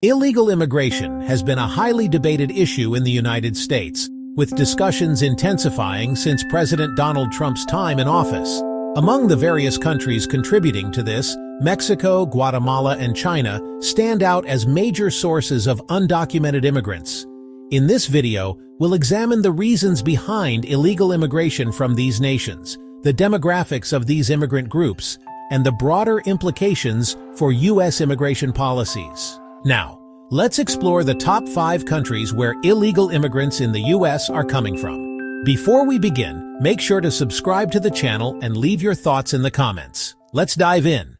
Illegal immigration has been a highly debated issue in the United States, with discussions intensifying since President Donald Trump's time in office. Among the various countries contributing to this, Mexico, Guatemala, and China stand out as major sources of undocumented immigrants. In this video, we'll examine the reasons behind illegal immigration from these nations, the demographics of these immigrant groups, and the broader implications for U.S. immigration policies. Now, let's explore the top 5 countries where illegal immigrants in the U.S. are coming from. Before we begin, make sure to subscribe to the channel and leave your thoughts in the comments. Let's dive in.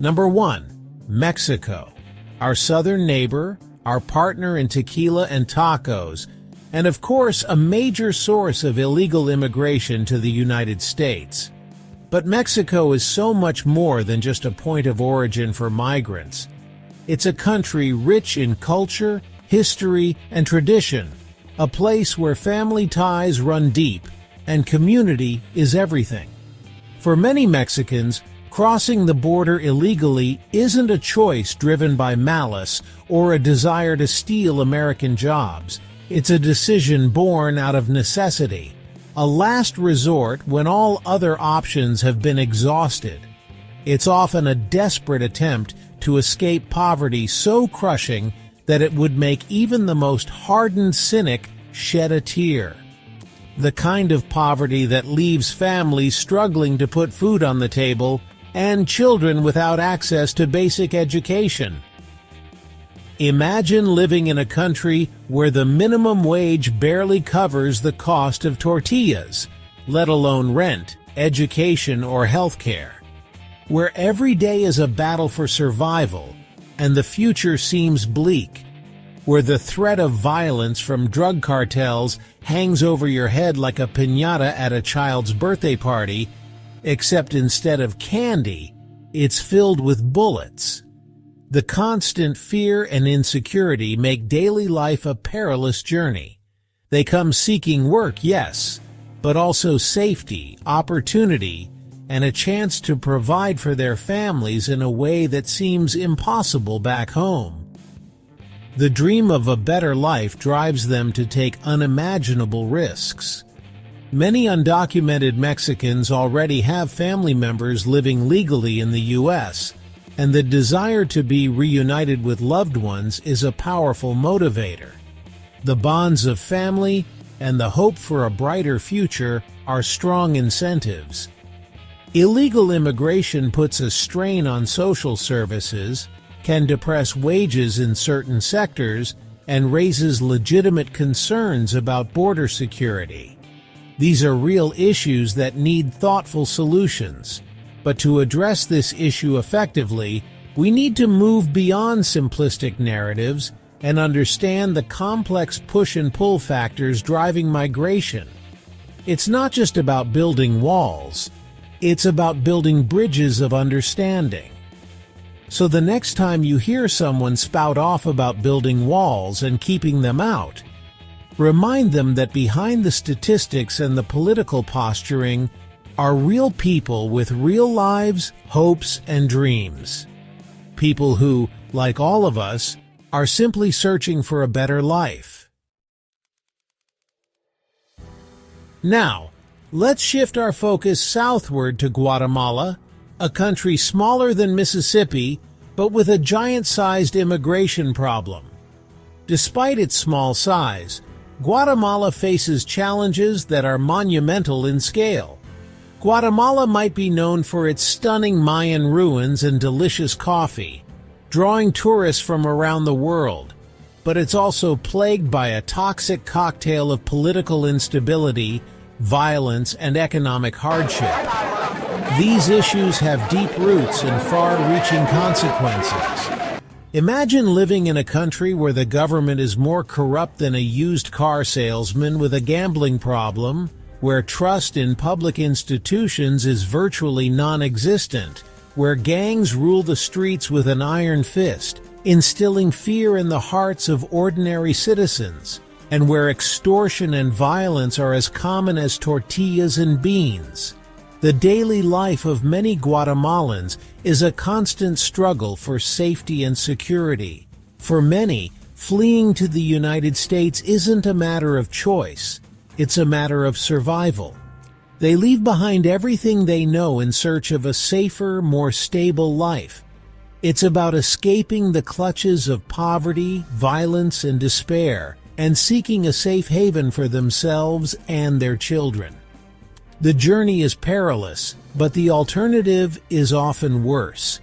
Number 1. Mexico. Our southern neighbor, our partner in tequila and tacos, and of course a major source of illegal immigration to the United States. But Mexico is so much more than just a point of origin for migrants. It's a country rich in culture, history, and tradition, a place where family ties run deep and community is everything. For many Mexicans, crossing the border illegally isn't a choice driven by malice or a desire to steal American jobs. It's a decision born out of necessity, a last resort when all other options have been exhausted. It's often a desperate attempt to escape poverty so crushing that it would make even the most hardened cynic shed a tear. The kind of poverty that leaves families struggling to put food on the table and children without access to basic education. Imagine living in a country where the minimum wage barely covers the cost of tortillas, let alone rent, education, or healthcare. Where every day is a battle for survival and the future seems bleak. Where the threat of violence from drug cartels hangs over your head like a piñata at a child's birthday party, except instead of candy, it's filled with bullets. The constant fear and insecurity make daily life a perilous journey. They come seeking work, yes, but also safety, opportunity, and a chance to provide for their families in a way that seems impossible back home. The dream of a better life drives them to take unimaginable risks. Many undocumented Mexicans already have family members living legally in the U.S., and the desire to be reunited with loved ones is a powerful motivator. The bonds of family and the hope for a brighter future are strong incentives. Illegal immigration puts a strain on social services, can depress wages in certain sectors, and raises legitimate concerns about border security. These are real issues that need thoughtful solutions. But to address this issue effectively, we need to move beyond simplistic narratives and understand the complex push and pull factors driving migration. It's not just about building walls, it's about building bridges of understanding. So the next time you hear someone spout off about building walls and keeping them out, remind them that behind the statistics and the political posturing are real people with real lives, hopes, and dreams. People who, like all of us, are simply searching for a better life. Now, let's shift our focus southward to Guatemala, a country smaller than Mississippi, but with a giant-sized immigration problem. Despite its small size, Guatemala faces challenges that are monumental in scale. Guatemala might be known for its stunning Mayan ruins and delicious coffee, drawing tourists from around the world, but it's also plagued by a toxic cocktail of political instability, violence, and economic hardship. These issues have deep roots and far-reaching consequences. Imagine living in a country where the government is more corrupt than a used car salesman with a gambling problem, where trust in public institutions is virtually non-existent, where gangs rule the streets with an iron fist, instilling fear in the hearts of ordinary citizens, and where extortion and violence are as common as tortillas and beans. The daily life of many Guatemalans is a constant struggle for safety and security. For many, fleeing to the United States isn't a matter of choice, it's a matter of survival. They leave behind everything they know in search of a safer, more stable life. It's about escaping the clutches of poverty, violence, and despair, and seeking a safe haven for themselves and their children. The journey is perilous, but the alternative is often worse.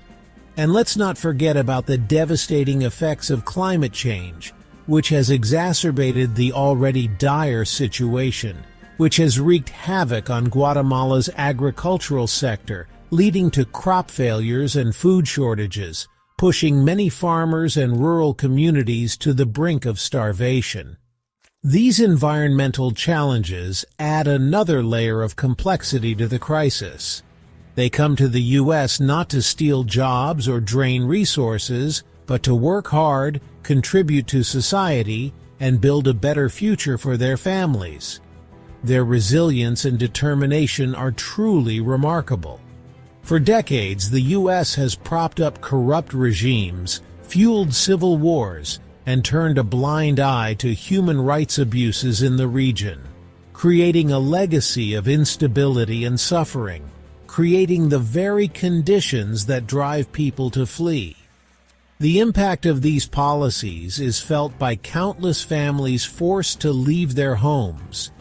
And let's not forget about the devastating effects of climate change, which has exacerbated the already dire situation, which has wreaked havoc on Guatemala's agricultural sector, leading to crop failures and food shortages, pushing many farmers and rural communities to the brink of starvation. These environmental challenges add another layer of complexity to the crisis. They come to the U.S. not to steal jobs or drain resources, but to work hard, contribute to society, and build a better future for their families. Their resilience and determination are truly remarkable. For decades, the U.S. has propped up corrupt regimes, fueled civil wars, and turned a blind eye to human rights abuses in the region, creating a legacy of instability and suffering, creating the very conditions that drive people to flee. The impact of these policies is felt by countless families forced to leave their homes.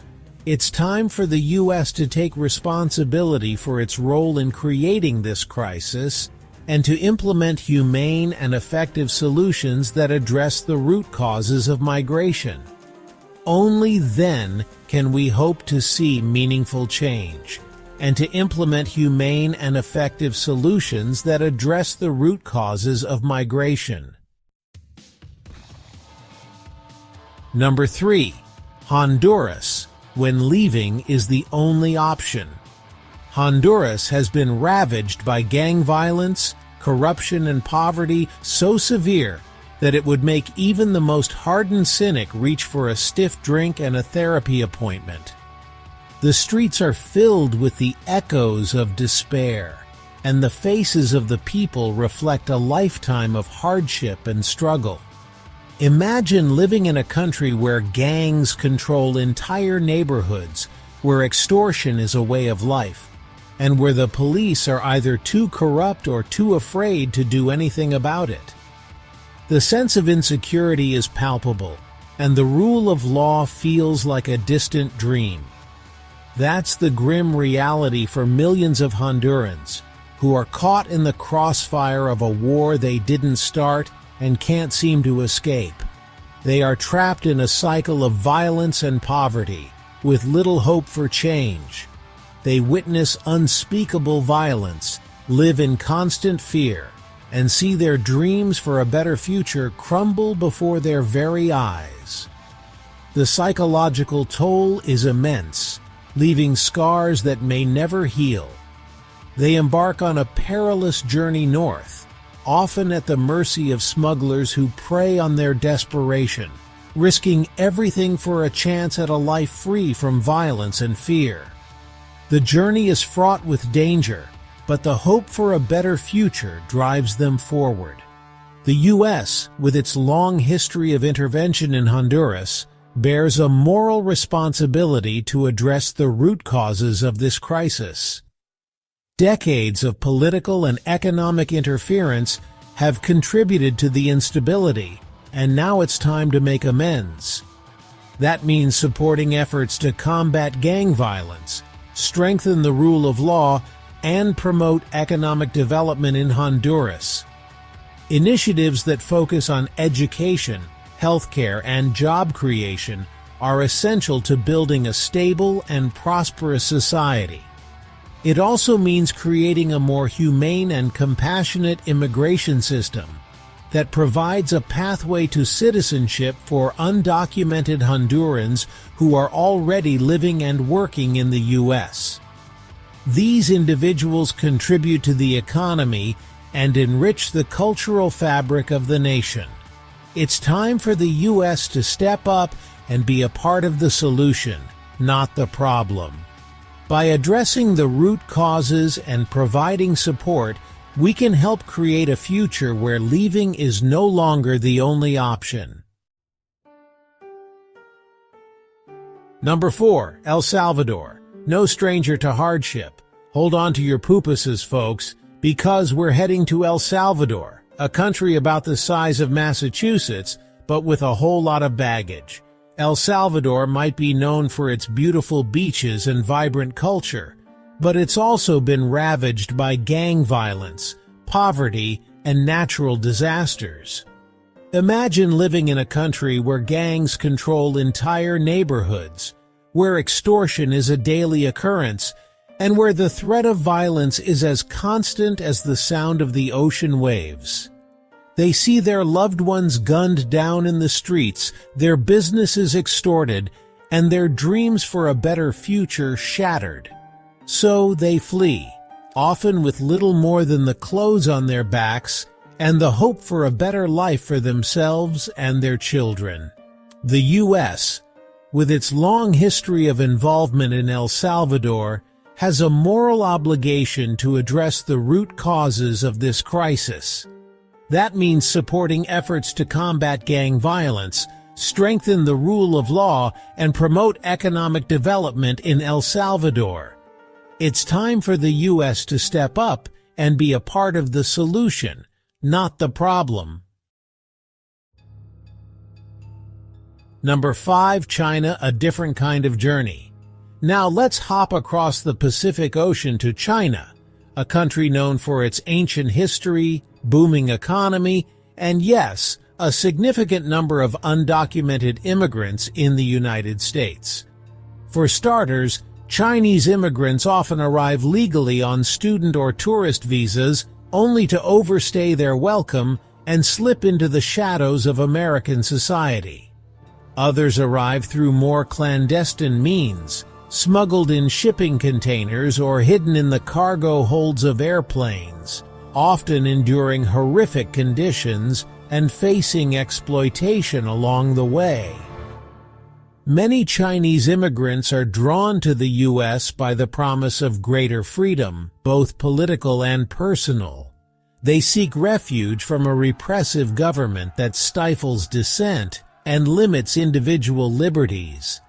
It's time for the U.S. to take responsibility for its role in creating this crisis and to implement humane and effective solutions that address the root causes of migration. Only then can we hope to see meaningful change, and to implement humane and effective solutions that address the root causes of migration. Number 3. Honduras, when leaving is the only option. Honduras has been ravaged by gang violence, corruption, and poverty so severe that it would make even the most hardened cynic reach for a stiff drink and a therapy appointment. The streets are filled with the echoes of despair, and the faces of the people reflect a lifetime of hardship and struggle. Imagine living in a country where gangs control entire neighborhoods, where extortion is a way of life, and where the police are either too corrupt or too afraid to do anything about it. The sense of insecurity is palpable, and the rule of law feels like a distant dream. That's the grim reality for millions of Hondurans, who are caught in the crossfire of a war they didn't start and can't seem to escape. They are trapped in a cycle of violence and poverty, with little hope for change. They witness unspeakable violence, live in constant fear, and see their dreams for a better future crumble before their very eyes. The psychological toll is immense, leaving scars that may never heal. They embark on a perilous journey north, often at the mercy of smugglers who prey on their desperation, risking everything for a chance at a life free from violence and fear. The journey is fraught with danger, but the hope for a better future drives them forward. The U.S., with its long history of intervention in Honduras, bears a moral responsibility to address the root causes of this crisis. Decades of political and economic interference have contributed to the instability, and now it's time to make amends. That means supporting efforts to combat gang violence, strengthen the rule of law, and promote economic development in Honduras. Initiatives that focus on education, healthcare, and job creation are essential to building a stable and prosperous society. It also means creating a more humane and compassionate immigration system that provides a pathway to citizenship for undocumented Hondurans who are already living and working in the U.S. These individuals contribute to the economy and enrich the cultural fabric of the nation. It's time for the U.S. to step up and be a part of the solution, not the problem. By addressing the root causes and providing support, we can help create a future where leaving is no longer the only option. Number 4. El Salvador. No stranger to hardship. Hold on to your poopuses, folks, because we're heading to El Salvador, a country about the size of Massachusetts, but with a whole lot of baggage. El Salvador might be known for its beautiful beaches and vibrant culture, but it's also been ravaged by gang violence, poverty, and natural disasters. Imagine living in a country where gangs control entire neighborhoods, where extortion is a daily occurrence, and where the threat of violence is as constant as the sound of the ocean waves. They see their loved ones gunned down in the streets, their businesses extorted, and their dreams for a better future shattered. So they flee, often with little more than the clothes on their backs and the hope for a better life for themselves and their children. The U.S., with its long history of involvement in El Salvador, has a moral obligation to address the root causes of this crisis. That means supporting efforts to combat gang violence, strengthen the rule of law, and promote economic development in El Salvador. It's time for the U.S. to step up and be a part of the solution, not the problem. Number 5. China, a different kind of journey. Now let's hop across the Pacific Ocean to China, a country known for its ancient history, booming economy, and yes, a significant number of undocumented immigrants in the United States. For starters, Chinese immigrants often arrive legally on student or tourist visas only to overstay their welcome and slip into the shadows of American society. Others arrive through more clandestine means, smuggled in shipping containers or hidden in the cargo holds of airplanes, often enduring horrific conditions and facing exploitation along the way. Many Chinese immigrants are drawn to the U.S. by the promise of greater freedom, both political and personal. They seek refuge from a repressive government that stifles dissent and limits individual liberties.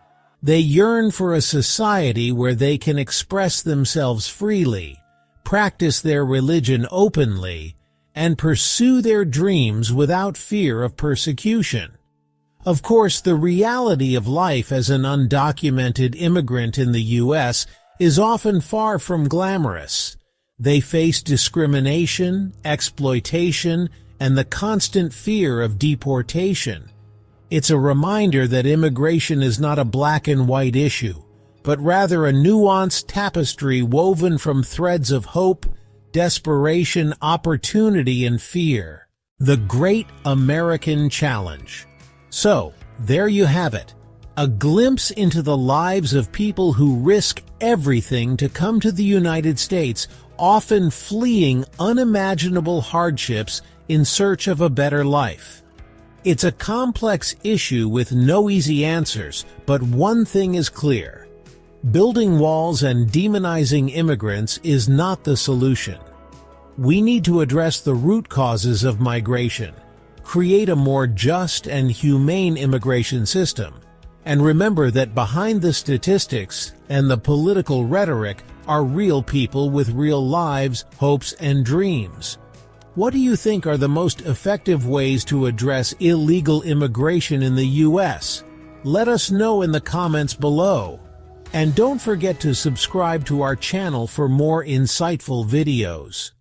They yearn for a society where they can express themselves freely, practice their religion openly, and pursue their dreams without fear of persecution. Of course, the reality of life as an undocumented immigrant in the U.S. is often far from glamorous. They face discrimination, exploitation, and the constant fear of deportation. It's a reminder that immigration is not a black and white issue, but rather a nuanced tapestry woven from threads of hope, desperation, opportunity, and fear. The Great American Challenge. So, there you have it. A glimpse into the lives of people who risk everything to come to the United States, often fleeing unimaginable hardships in search of a better life. It's a complex issue with no easy answers, but one thing is clear. Building walls and demonizing immigrants is not the solution. We need to address the root causes of migration, create a more just and humane immigration system, and remember that behind the statistics and the political rhetoric are real people with real lives, hopes, and dreams. What do you think are the most effective ways to address illegal immigration in the U.S.? Let us know in the comments below. And don't forget to subscribe to our channel for more insightful videos.